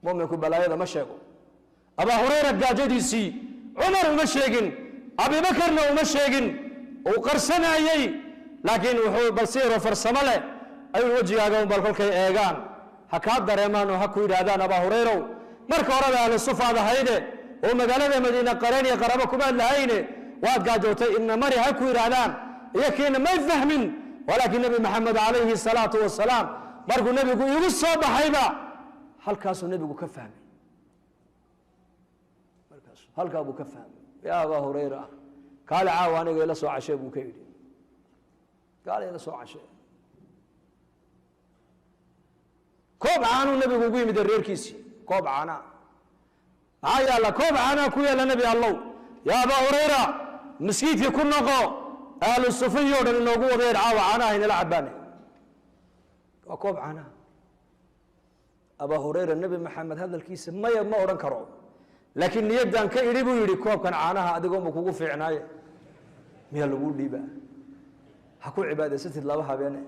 mu'minku balaayada ma sheego Abu Hurayra gaajadiisii Umar uma sheegin Abu Bakarna uma sheegin oo qarsanayay laakiin wuxuu balsiiro farsamo leh ay wajigaaga bal kolkay eegaan ha ka dareemaan oo ha ku yiraahdaan Abu Hurayra marka hore aan sufaada hayde oo magaalada Madiina qareen iyo qarabo kuma lahayne waad gaajootay in mari ha ku yiraahdaan iyakiina ma fahmin walaakiin nabi Muhammad alayhi salatu wasalaam markuu nabigu igu soo baxayba halkaas uu nabigu ka fahmay markaas halka uu ka fahmay ya Abu Hurayra qaal aniga ila soo cashay buu ka yiri qaal ila soo cashay koob aanu nabigu ugu yimid reerkiisii koob aana la koob aana ku yeela nabi Allah ya Abu Hurayra مسكيتي كنا قو أهل الصفية ودن نوجو ذي العاوة عناه إن العبانة وكوب عناه أبا هريرة النبي محمد هذا الكيس ما ورن كرو لكن يبدأ أن كيريبو يري كوب كان عناها أدقوم بكوكو في عناية ميا لقول لي بقى حكوا عبادة ست الله وحبينا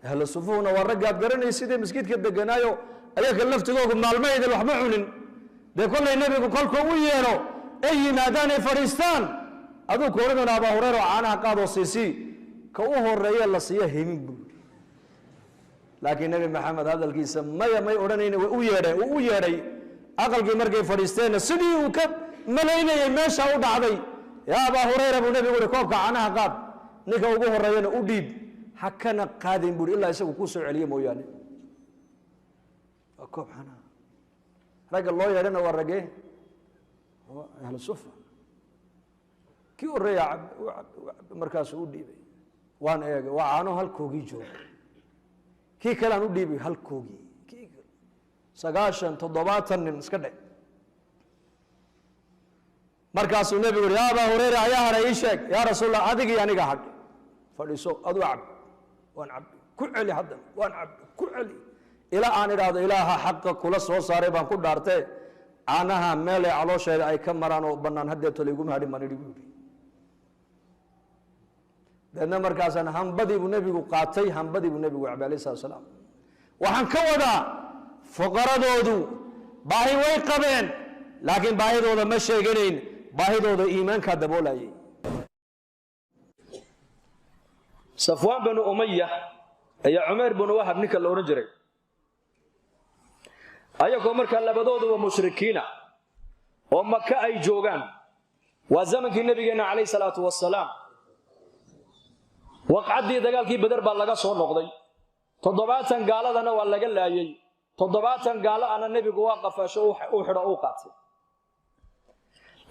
أهل الصفوة والرجال قرن يسيد مسكيت كده جنايو أيك اللفت جوكم مع الميد الوحمعون ده كل النبي بقول كويرو أي نادان فريستان أدو كورنا أبا هريرة عنها قادو سيسي كوه الرئي الله سيهم لكن النبي محمد هذا الكيس ما يورنين ويري أقل كمرجع فريستان سدي وكب ملايين يمشى أود علي يا أبا هريرة أبو النبي يقول كوب عنها قاد نيك أبوه الرئي أوديب حكنا قادم بقول إلا يسوي كوسع عليه مويانه كوب عنها رجل الله يرنا ورجع أهل الصفة كي الرياع مركز وديبي وان إيه وعنو هالكوجي جو كي كلام وديبي هالكوجي كي سجاشن تضباطا نسكده مركز النبي يقول يا أبا هريرة يا رئيسك يا رسول الله هذيك يعني قاعد فليسو أدو عبد وان عبد كل علي حدا وان عبد كل علي إلى أن إراد إله حق كل صار بان كل دارته عنها مال على شيء أي كم مرانو بنان هديت ليقوم هذه من يقول لأن مركزنا هم بدي بنبي قاتي هم بدي بنبي عليه الصلاة والسلام وحن كودا فقراء دودو باهي ويقبين لكن باهي دودا مشي جنين باهي دودا إيمان كدبولا صفوان بن أمية يا عمر بن وهب نك الأورنجري أيكم مركز لبدود ومشركين ومكة أي جوجان وزمن النبي عليه الصلاة والسلام وقعدي دجال كي بدر بالله صون نقضي تضباطا قال أنا ولا قال لا تضباطا قال أنا النبي واقف شو أحد أوقات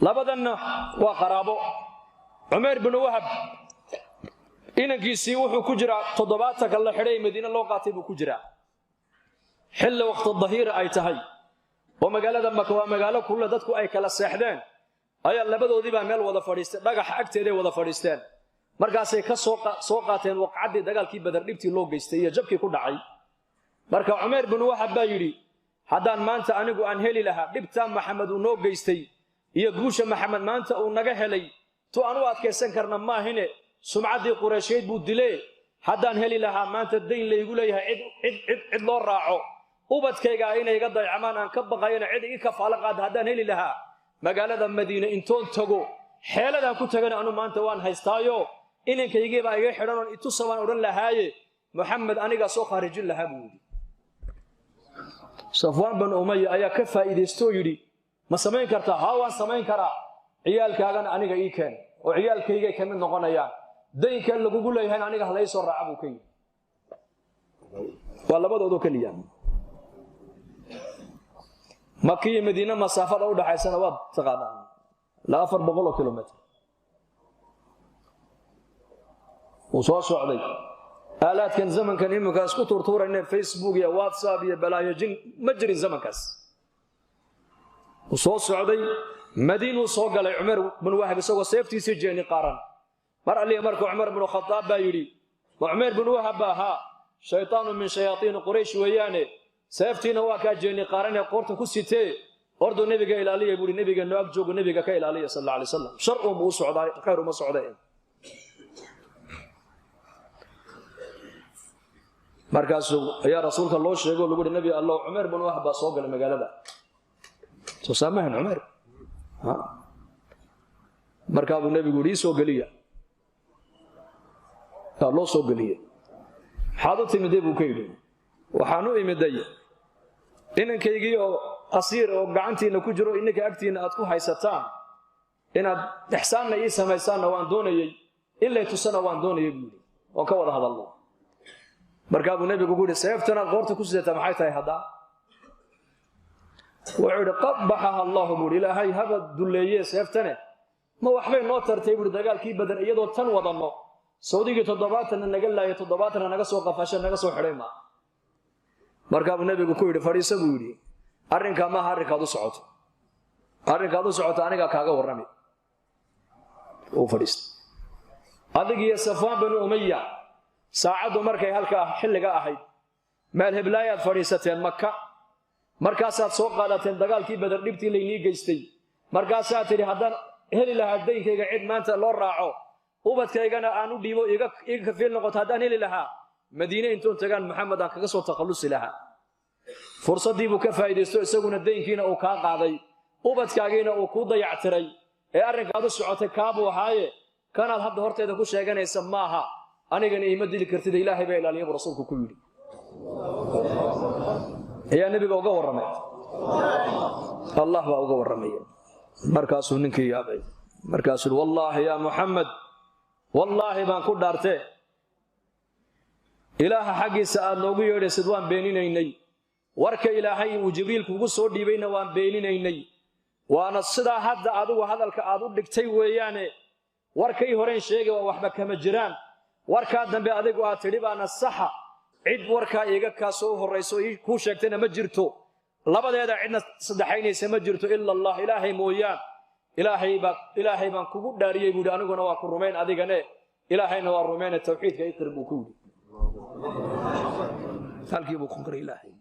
لبدنا وقرابو عمر بن وهب إن كيسي وحو كجرا تضباطا قال حري مدينة لو قاتب كجرا حل وقت الظهيرة أي تهي ومقالة مكوا مقالة كل دتكو أي كلا ساحدين أي اللي بدو دي بعمل ولا فريستان بقى حقتي ولا فريستان markaasay ka soo qaateen waqcadii dagaalkii badar dhibtii loo geystay iyo jabkii ku dhacay marka Umar ibn Wahab baa yiri hadaan maanta anigu aan heli lahaa dhibta Maxamed uu noo geystay iyo guusha Maxamed maanta uu naga helay to aanu adkeysan karna ma ahine sumcadii Quraysheed buu dilay hadaan heli lahaa maanta deyn leeygu leeyahay cid loo raaco ubadkayga inay iga dayacmaan aan ka baqayna cid iga kafaala qaad hadaan heli lahaa magaalada Madiina intoon tago xeeladan ku tagana anu maanta waan haystaayo inankaygiiba iga xidhan intu saban oran lahaaye Muhammad aniga soo khaarijin lahaa buu Safwan bin Umayya ayaa ka faa'iideysto yiri ma sameyn kartaa haa waan sameyn karaa ciyaalkaagan aniga ii keen oo ciyaalkayga ka mid noqonayaan deynka lagu leeyahay aniga halay soo raaca buu kay waa labadoodo kaliya Makki iyo Madiina masaafada u dhaxaysana waa taqaanaa la 400 kilometer وصار صعدي آلات كان زمن كان يمكن اسكو تورتور إنه فيسبوك يا واتساب يا بلايا جن مجري زمن كاس وصار صعدي مدينة وصاق على عمر بن واحد سوى سيفتي سجاني قارن مر اللي أمرك عمر بن الخطاب بايري وعمر بن وهب ها شيطان من شياطين قريش ويانه سيفتي نواك جاني قارن يا قرط كسيتي أردو النبي إلى علي يقول النبي نواك جوج النبي كإلى علي صلى الله عليه وسلم شرق مو صعداء خير ما صعداء markaasuu ayaa rasuulka loo sheegay lagu yiri nabi allah Umar ibn Wahb soo galay magaalada soo saamahan Umar markaa buu nabigu yiri soo galiya loo soo galiya xaadu timide buu ka yiri waxaanu imiday inankaygi oo qasiir oo gacantiina ku jiro inaka agtiina aad ku haysataan inaad ihsaanna ii sameeysan waan doonayay ilaa tusana waan doonayay buu oo ka wada hadalno markaa buu nabigu ku yiri seeftana qoorta ku sidata maxay tahay hada wuxuu qabbaha allah buu ilaahay haba duleeyay seeftana ma waxbay noo tartay buu dagaalkii badar iyadoo tan wadano Saudi-ga 7 naga laayay 7 naga soo qafashay naga soo xidhay ma markaa buu nabigu ku yiri fariisa buu yiri arrinka ma harikaadu socoto aniga kaaga warramay oo fariista adigiyo Safwan bin Umayya saacadu markay halka xilliga ahayd meel heblaayad fariisateen Makka markaasaad soo qaadateen dagaalkii badar dhibtii leeyni geystay markaasaad tiri haddaan heli lahaa daynkayga cid maanta loo raaco ubadkaygana aan u dhiibo iga kafiil noqoto haddaan heli lahaa Madiina intoon tagaan Muhammad aan kaga soo takhalusi lahaa fursadii buu ka faa'iideysto isaguna daynkiina uu ka qaaday ubadkaagiina uu ku dayactiray ee arrinkaadu socotay kaabuu ahaaye kanaad hadda horteeda ku sheeganaysa maaha anigana ima dili kartid ilaahay baa ilaaliyo rasuulku ku yiri ayaa nabiga uga warramay allah baa uga warramay markaasuu ninkii yaabay markaasuu wallahi ya Muhammad wallahi baan ku dhaartay ilaaha xaqiisa aad noogu yeedhaysid waan beeninaynay warka ilaahay uu jibriil kugu soo dhiibayna waan beeninaynay waana sida hadda adigu hadalka aad u dhigtay weeyaane warkay horeen sheegay waa waxba kama jiraan warka dambe adigu aad tidhi baana saxa cid warka iga ka soo horeyso ku sheegtayna ma jirto labadeeda cidna saddexaynaysa ma jirto illa allah ilaahay mooyaan ilaahay baan kugu dhaariyay buu aniguna waa ku rumayn adigane ilaahayna waa rumayn tawxiidka iqrib buu ku yiri halkii buu ku qoray ilaahay